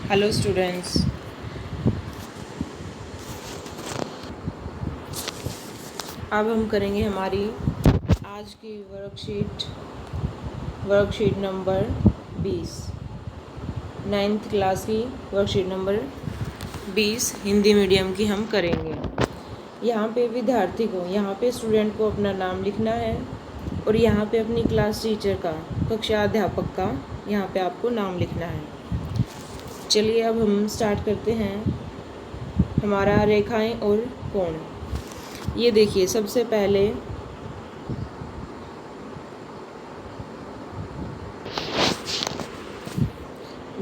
Hello students, अब हम करेंगे हमारी आज की वर्कशीट नंबर 20, 9th क्लास की वर्कशीट नंबर 20 हिंदी मीडियम की हम करेंगे। यहाँ पे विद्यार्थी को, यहाँ पे स्टूडेंट को अपना नाम लिखना है और यहाँ पे अपनी क्लास टीचर का, कक्षा अध्यापक का यहाँ पे आपको नाम लिखना है। चलिए अब हम स्टार्ट करते हैं हमारा रेखाएं और कोण। ये देखिए, सबसे पहले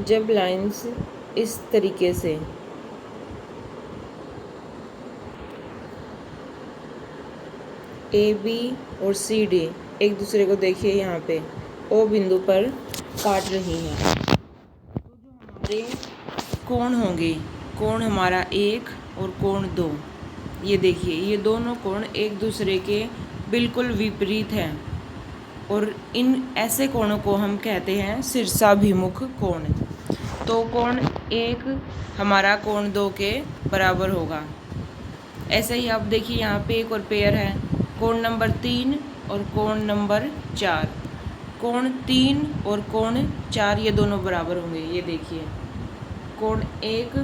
जब लाइंस इस तरीके से ए बी और सी डी एक दूसरे को, देखिए यहाँ पे ओ बिंदु पर काट रही हैं, तो जो हमारे कोण होंगे, कोण हमारा 1 और कोण 2, ये देखिए ये दोनों कोण एक दूसरे के बिल्कुल विपरीत हैं और इन ऐसे कोणों को हम कहते हैं शीर्षाभिमुख कोण। तो कोण 1 हमारा कोण 2 के बराबर होगा। ऐसे ही आप देखिए यहाँ पे एक और पेयर है, कोण नंबर 3 और कोण नंबर 4। कोण 3 और कोण 4 ये दोनों बराबर होंगे। ये देखिए कोण 1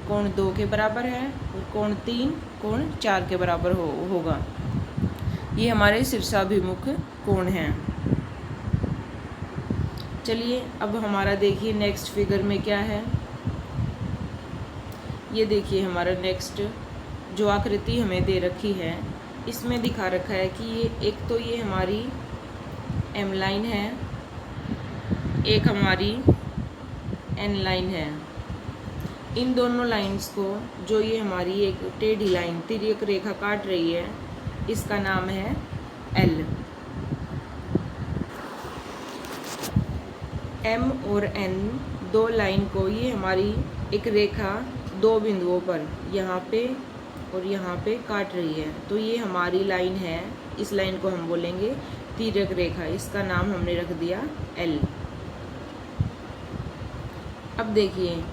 कोण 2 के बराबर है और कोण 3 कोण 4 के बराबर होगा। ये हमारे शीर्षाभिमुख कोण हैं। चलिए अब हमारा देखिए नेक्स्ट फिगर में क्या है। ये देखिए हमारा नेक्स्ट जो आकृति हमें दे रखी है, इसमें दिखा रखा है कि ये एक तो ये हमारी एम लाइन है, एक हमारी एन लाइन है। इन दोनों लाइंस को, जो ये हमारी एक टेढ़ी लाइन तिर्यक रेखा काट रही है, इसका नाम है एल। एम और एन दो लाइन को, ये हमारी एक रेखा दो बिंदुओं पर, यहाँ पे और यहाँ पे काट रही है, तो ये हमारी लाइन है। इस लाइन को हम बोलेंगे तिर्यक रेखा, इसका नाम हमने रख दिया एल। अब देखिए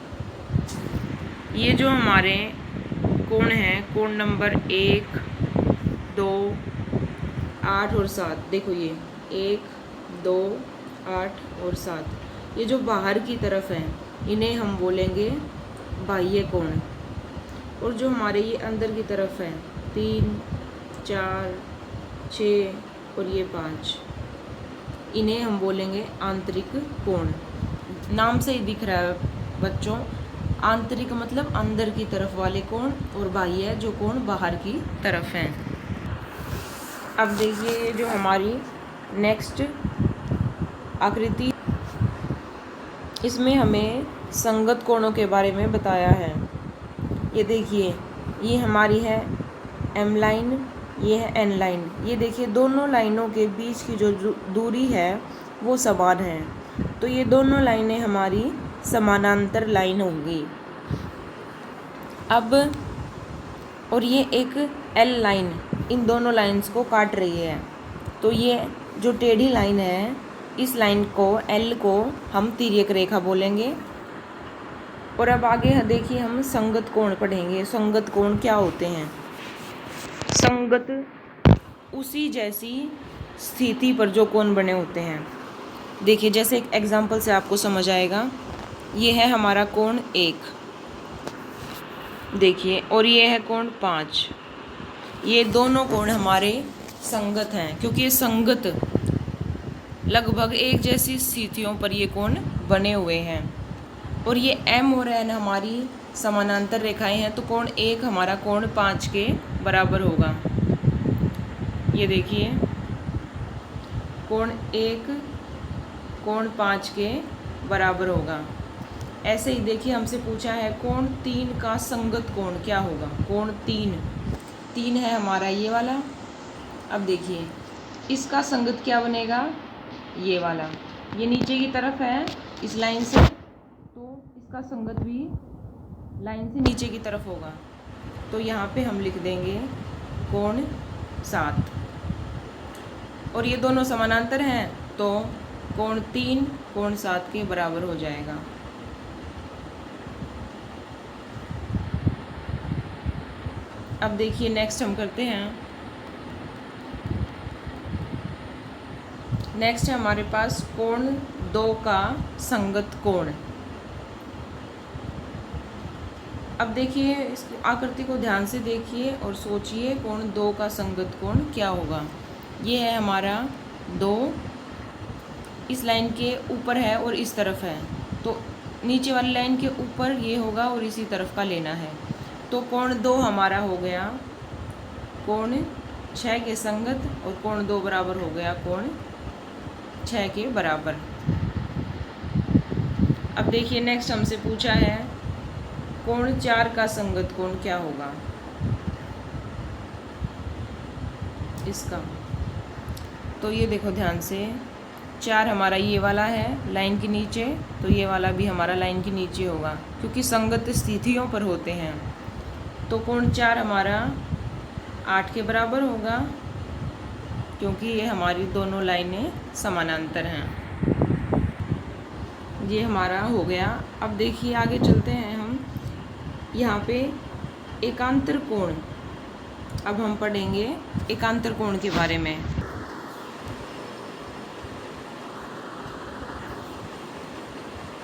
ये जो हमारे कोण हैं, कोण नंबर 1, 2, 8 और 7, देखो ये 1, 2, 8 और 7, ये जो बाहर की तरफ हैं इन्हें हम बोलेंगे बाह्य कोण। और जो हमारे ये अंदर की तरफ है 3, 4, 6 और ये 5, इन्हें हम बोलेंगे आंतरिक कोण। नाम से ही दिख रहा है बच्चों, आंतरिक मतलब अंदर की तरफ वाले कोण और बाह्य जो कोण बाहर की तरफ हैं। अब देखिए जो हमारी नेक्स्ट आकृति, इसमें हमें संगत कोणों के बारे में बताया है। ये देखिए ये हमारी है एम लाइन, ये है एन लाइन। ये देखिए दोनों लाइनों के बीच की जो दूरी है वो समान है, तो ये दोनों लाइनें हमारी समानांतर लाइन होंगी। अब और ये एक एल लाइन इन दोनों लाइंस को काट रही है, तो ये जो टेढ़ी लाइन है, इस लाइन को एल को हम तिर्यक रेखा बोलेंगे। और अब आगे देखिए हम संगत कोण पढ़ेंगे। संगत कोण क्या होते हैं? संगत उसी जैसी स्थिति पर जो कोण बने होते हैं। देखिए जैसे एक एग्जाम्पल से आपको समझ आएगा। ये है हमारा कोण 1, देखिए, और ये है कोण 5। ये दोनों कोण हमारे संगत हैं, क्योंकि ये संगत लगभग एक जैसी स्थितियों पर ये कोण बने हुए हैं। और ये एम और एन हमारी समानांतर रेखाएं हैं, तो कोण 1 हमारा कोण 5 के बराबर होगा। ये देखिए कोण 1 कोण 5 के बराबर होगा। ऐसे ही देखिए हमसे पूछा है कोण 3 का संगत कोण क्या होगा। कोण 3 है हमारा ये वाला। अब देखिए इसका संगत क्या बनेगा, ये वाला, ये नीचे की तरफ है इस लाइन से, तो इसका संगत भी लाइन से नीचे की तरफ होगा। तो यहाँ पे हम लिख देंगे कोण 7। और ये दोनों समानांतर हैं, तो कोण 3 कोण 7 के बराबर हो जाएगा। अब देखिए नेक्स्ट हम करते हैं, नेक्स्ट है हमारे पास कोण 2 का संगत कोण। अब देखिए इस आकृति को ध्यान से देखिए और सोचिए कोण 2 का संगत कोण क्या होगा। ये है हमारा 2, इस लाइन के ऊपर है और इस तरफ है, तो नीचे वाली लाइन के ऊपर ये होगा और इसी तरफ का लेना है। तो कोण 2 हमारा हो गया कोण 6 के संगत और कोण 2 बराबर हो गया कोण 6 के बराबर। अब देखिए नेक्स्ट हमसे पूछा है कोण 4 का संगत कोण क्या होगा इसका। तो ये देखो ध्यान से, 4 हमारा ये वाला है लाइन के नीचे, तो ये वाला भी हमारा लाइन के नीचे होगा क्योंकि संगत स्थितियों पर होते हैं। तो कोण 4 हमारा 8 के बराबर होगा क्योंकि ये हमारी दोनों लाइनें समानांतर हैं। ये हमारा हो गया। अब देखिए आगे चलते हैं हम, यहाँ पे एकांतर कोण, अब हम पढ़ेंगे एकांतर कोण के बारे में।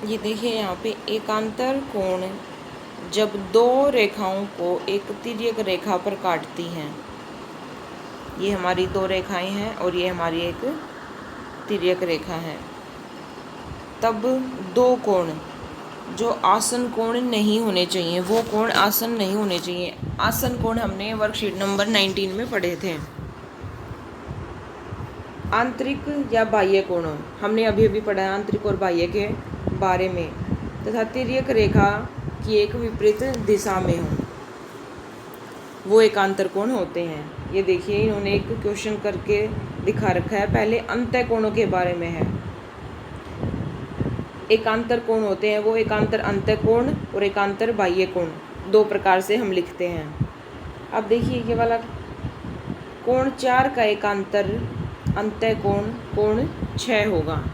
ये देखिए यहाँ पे एकांतर कोण जब 2 रेखाओं को एक तिर्यक रेखा पर काटती हैं, ये हमारी 2 रेखाएं हैं और ये हमारी एक तिर्यक रेखा है, तब 2 कोण जो आसन कोण नहीं होने चाहिए, वो कोण आसन नहीं होने चाहिए। आसन कोण हमने वर्कशीट नंबर 19 में पढ़े थे। आंतरिक या बाह्य कोणों हमने अभी अभी पढ़ा है आंतरिक और बाह्य के बारे में, तथा तिर्यक रेखा की एक विपरीत दिशा में हो, वो एकांतर कोण होते हैं। ये देखिए इन्होंने एक क्वेश्चन करके दिखा रखा है, पहले अंतः कोणों के बारे में है। एकांतर कोण होते हैं वो एकांतर अंतः कोण और एकांतर बाह्य कोण, 2 प्रकार से हम लिखते हैं। अब देखिए ये वाला कोण 4 का एकांतर अंतः कोण कोण 6 होगा।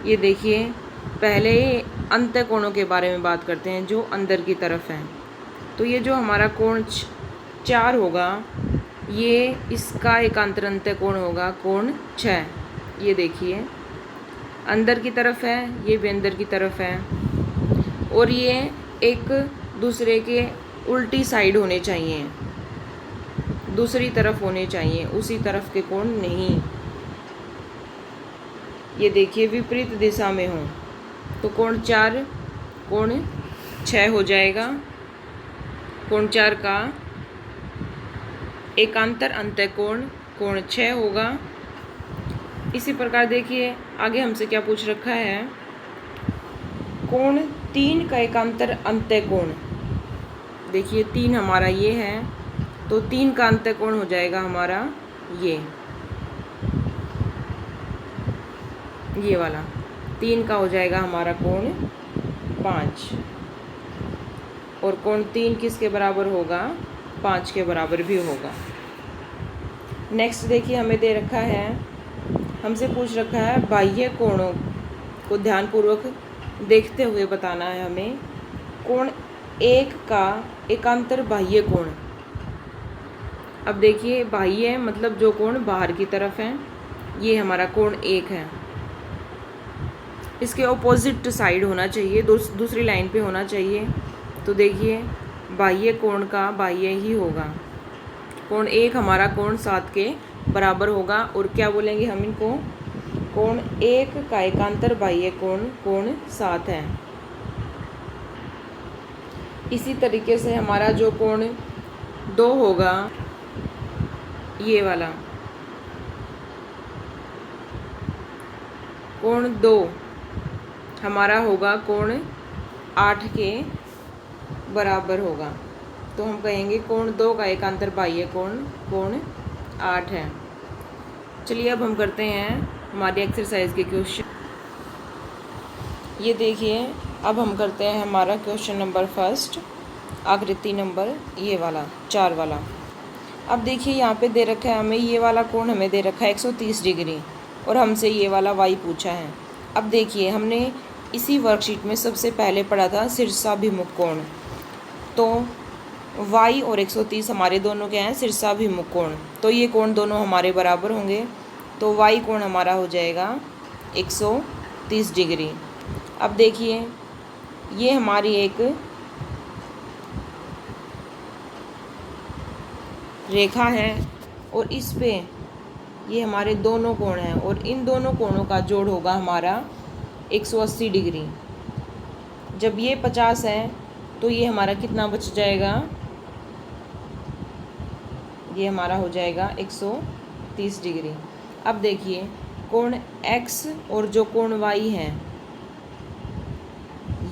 ये देखिए पहले अंतः कोणों के बारे में बात करते हैं जो अंदर की तरफ हैं। तो ये जो हमारा कोण 4 होगा, ये इसका एकांतर अंतः कोण होगा कोण 6। ये देखिए अंदर की तरफ है, ये भी अंदर की तरफ है, और ये एक दूसरे के उल्टी साइड होने चाहिए, दूसरी तरफ होने चाहिए, उसी तरफ के कोण नहीं। ये देखिए विपरीत दिशा में हो, तो कोण 4 कोण 6 हो जाएगा। कोण 4 का एकांतर अंतः कोण कोण 6 होगा। इसी प्रकार देखिए आगे हमसे क्या पूछ रखा है, कोण 3 का एकांतर अंतः कोण। देखिए 3 हमारा ये है, तो 3 का अंतः कोण हो जाएगा हमारा ये वाला, 3 का हो जाएगा हमारा कोण 5, और कोण 3 किसके बराबर होगा, 5 के बराबर भी होगा। नेक्स्ट देखिए हमें दे रखा है, हमसे पूछ रखा है बाह्य कोणों को ध्यानपूर्वक देखते हुए बताना है हमें। कोण 1 का एकांतर बाह्य कोण। अब देखिए बाह्य मतलब जो कोण बाहर की तरफ है, ये हमारा कोण 1 है, इसके ऑपोजिट साइड होना चाहिए, दूसरी लाइन पे होना चाहिए। तो देखिए बाह्य कोण का बाह्य ही होगा, कोण 1 हमारा कोण 7 के बराबर होगा। और क्या बोलेंगे हम इनको, कोण 1 का एकांतर बाह्य कोण कोण 7 है। इसी तरीके से हमारा जो कोण 2 होगा, ये वाला कोण 2 हमारा होगा कोण 8 के बराबर होगा। तो हम कहेंगे कोण 2 का एकांतर बाह्य कोण कोण 8 है। चलिए अब हम करते हैं हमारी एक्सरसाइज के क्वेश्चन। ये देखिए अब हम करते हैं हमारा क्वेश्चन नंबर 1, आकृति नंबर ये वाला 4 वाला। अब देखिए यहाँ पे दे रखा है हमें ये वाला कोण, हमें दे रखा है 130 डिग्री, और हमसे ये वाला y पूछा है। अब देखिए हमने इसी वर्कशीट में सबसे पहले पढ़ा था शीर्षाभिमुख कोण। तो y और 130 हमारे दोनों क्या हैं, शीर्षाभिमुख कोण। तो ये कोण दोनों हमारे बराबर होंगे, तो y कोण हमारा हो जाएगा 130 डिग्री। अब देखिए ये हमारी एक रेखा है और इस पे ये हमारे दोनों कोण हैं और इन दोनों कोणों का जोड़ होगा हमारा 180 डिग्री। जब ये 50 है तो ये हमारा कितना बच जाएगा, ये हमारा हो जाएगा 130 डिग्री। अब देखिए कोण x और जो कोण y है,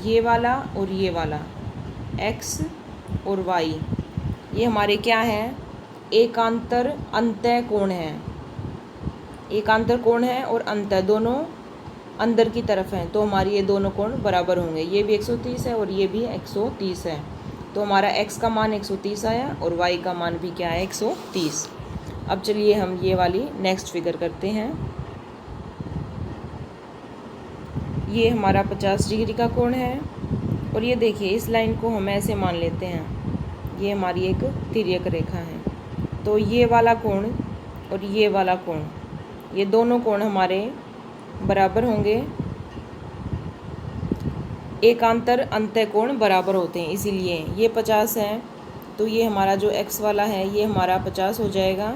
ये वाला और ये वाला x और y, ये हमारे क्या हैं, एकांतर अंतः कोण है। एकांतर कोण है और अंतः दोनों अंदर की तरफ हैं, तो हमारी ये दोनों कोण बराबर होंगे। ये भी 130 है और ये भी 130 है, तो हमारा x का मान 130 आया और y का मान भी क्या है, 130। अब चलिए हम ये वाली नेक्स्ट फिगर करते हैं। ये हमारा 50 डिग्री का कोण है और ये देखिए इस लाइन को हम ऐसे मान लेते हैं, ये हमारी एक तिर्यक रेखा है। तो ये वाला कोण और ये वाला कोण, ये दोनों कोण हमारे बराबर होंगे। एकांतर अंतः कोण बराबर होते हैं, इसीलिए ये 50 है तो ये हमारा जो x वाला है ये हमारा 50 हो जाएगा,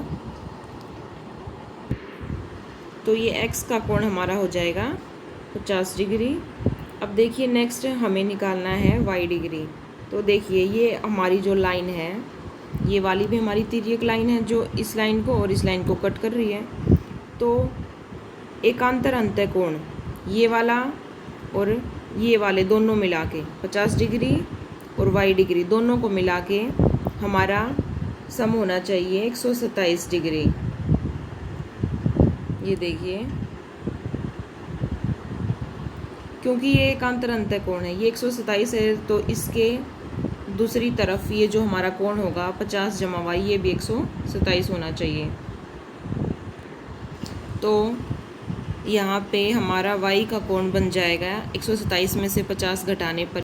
तो ये x का कोण हमारा हो जाएगा 50 डिग्री। अब देखिए नेक्स्ट हमें निकालना है y डिग्री। तो देखिए ये हमारी जो लाइन है, ये वाली भी हमारी तिर्यक लाइन है जो इस लाइन को और इस लाइन को कट कर रही है। तो एकांतर अंतः कोण ये वाला और ये वाले दोनों मिला के 50 डिग्री और y डिग्री दोनों को मिला के हमारा सम होना चाहिए 127 डिग्री। ये देखिए क्योंकि ये एकांतर अंतः कोण है, ये 127 है, तो इसके दूसरी तरफ ये जो हमारा कोण होगा 50 जमा y, ये भी 127 होना चाहिए। तो यहाँ पे हमारा y का कोण बन जाएगा 127 में से 50 घटाने पर